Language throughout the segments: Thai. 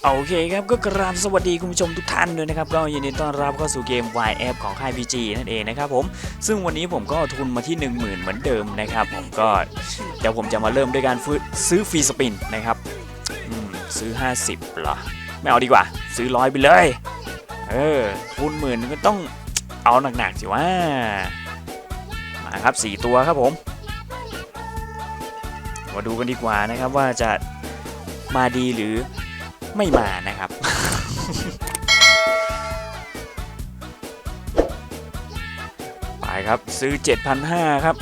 โอเคครับก็กราบสวัสดีคุณผู้ชมทุกท่านด้วยนะครับก็ยินดีต้อนรับเข้าสู่เกม YF ของค่าย PG นั่นเองนะครับผมซึ่งวันนี้ผมก็ทุนมาที่ 10,000 เหมือนเดิมนะครับผมก็เดี๋ยวผมจะมาเริ่มด้วยการซื้อฟรีสปินนะครับซื้อ50เหรอไม่เอาดีกว่าซื้อ100ไปเลยทุน10,000ก็ต้องเอาหนักๆสิว่ามาครับ4ตัวครับผมมาดูกันดีกว่านะครับว่าจะมาดีหรือไม่มานะครับ ไปครับซื้อ 7,500 ครับ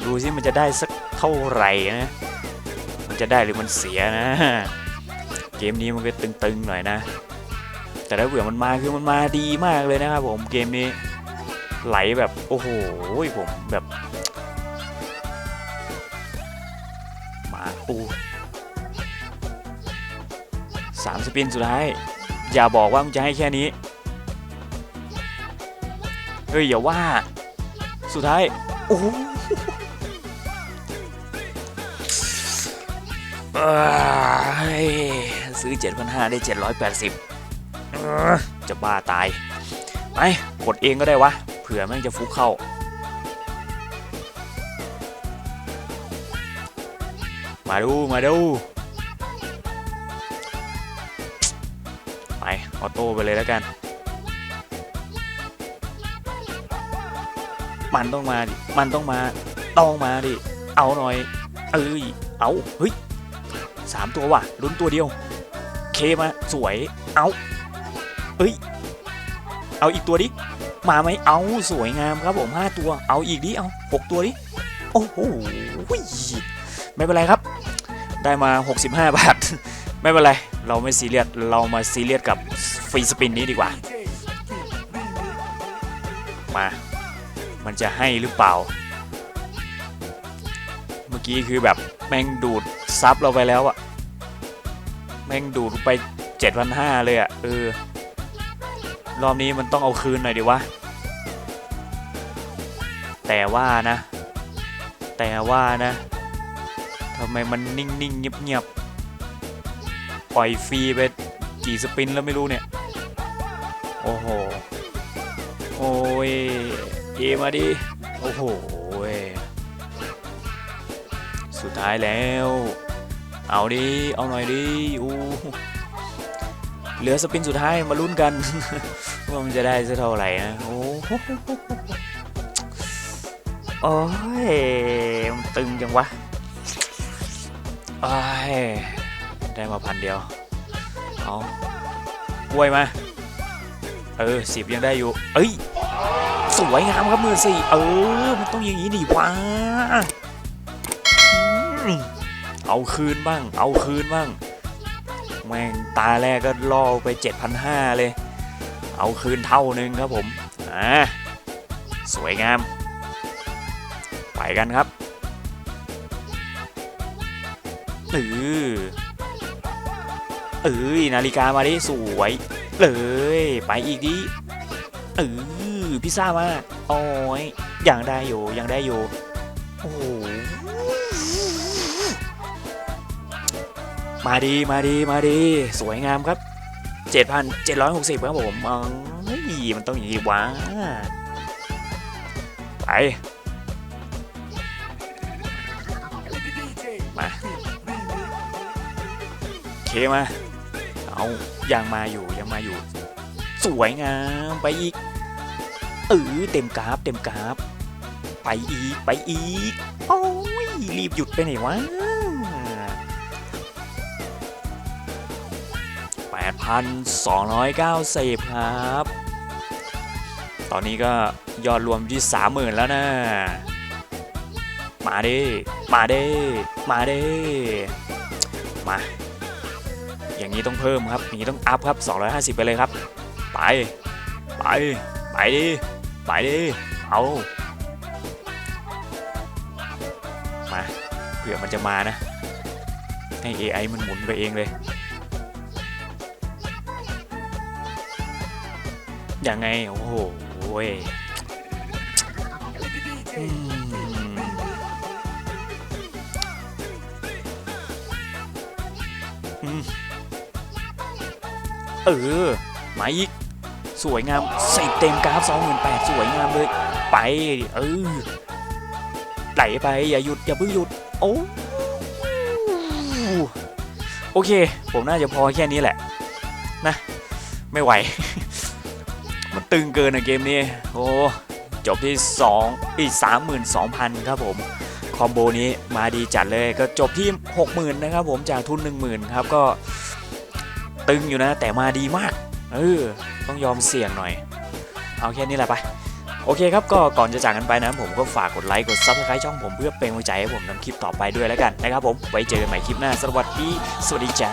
ดูสิมันจะได้สักเท่าไหร่นะมันจะได้หรือมันเสียนะเกมนี้มันก็ตึงๆหน่อยนะแต่ถ้าเผื่อมันมาคือมันมาดีมากเลยนะครับผมเกมนี้ไหลแบบโอ้โหผมแบบมา3สปินสุดท้ายอย่าบอกว่ามึงจะให้แค่นี้เฮ้ยอย่าว่าสุดท้ายโอ้ซื้อ 7,500 ได้ 780จะบ้าตายไปกดเองก็ได้วะเผื่อแม่งจะฟุกเข้ามาดูไปออโต้ไปเลยแล้วกันมันต้องมาดิเอาหน่อยเอาเฮ้ย3ตัวว่ะลุ้นตัวเดียวเคมาสวยเอาเอาอีกตัวดิมาไหมเอาสวยงามครับผม5ตัวเอาอีกดิเอา6ตัวดิโอ้โหไม่เป็นไรครับได้มา65 บาทไม่เป็นไรเราไม่ซีเรียสเรามาซีเรียสกับฟรีสปินนี้ดีกว่ามามันจะให้หรือเปล่าเมื่อกี้คือแบบแม่งดูดซับเราไปแล้วอะแม่งดูดไป 7,500 เลยอะรอบนี้มันต้องเอาคืนหน่อยดิวะแต่ว่านะทำไมมันนิ่งๆเงียบๆปล่อยฟรีไปกี่สปินแล้วไม่รู้เนี่ยโอ้โหโอ้ยมาดิโอ้โหสุดท้ายแล้วเอาดิเอาหน่อยดิเหลือสปินสุดท้ายมาลุ้นกัน ว่ามันจะได้สักเท่าไหร่นะโอ้ยมันตึงจังวะได้มา1,000 เดียวเอากล้วยมา10ยังได้อยู่สวยงามครับ14,000มันต้องอย่างนี้ดิวะเอาคืนบ้างแม่งตาแรกก็ล่อไป 7,500 เลยเอาคืนเท่านึงครับผมสวยงามไปกันครับนาฬิกามาดิสวยเลยไปอีกดิพิซซ่ามาโอ้ยยังได้อยู่โอ้มาดีสวยงามครับ 7,760 ครับผมมันต้องอย่างนี้วะไปมาเคมาเอายังมาอยู่สวยงามไปอีกเต็มกราฟไปอีกโอ้ยรีบหยุดไปไหนวะ8,290 ครับตอนนี้ก็ยอดรวมที่ 30,000 แล้วนะมาอย่างนี้ต้องเพิ่มครับอย่างนี้ต้องอัพครับ250ไปเลยครับไปดิเอามาเผื่อมันจะมานะให้ AI มันหมุนไปเองเลยยังไงโอ้โห มาอีกสวยงามใส่เต็มกราฟ 28,000 สวยงามเลยไปไหลไปอย่าหยุดอย่าเพิ่งหยุดโอเคผมน่าจะพอแค่นี้แหละนะไม่ไหว มันตึงเกินอะเกมนี้โอ้จบที่32,000 ครับผมคอมโบนี้มาดีจัดเลยก็จบที่ 60,000 นะครับผมจากทุน 10,000 ครับก็ตึงอยู่นะแต่มาดีมากต้องยอมเสี่ยงหน่อยเอาแค่นี้แหละไปโอเคครับก็ก่อนจะจากกันไปนะผมก็ฝากกดไลค์กด Subscribe ช่องผมเพื่อเป็นกำลังใจให้ผมทำคลิปต่อไปด้วยแล้วกันนะครับผมไว้เจอกันใหม่คลิปหน้าสวัสดีจ้า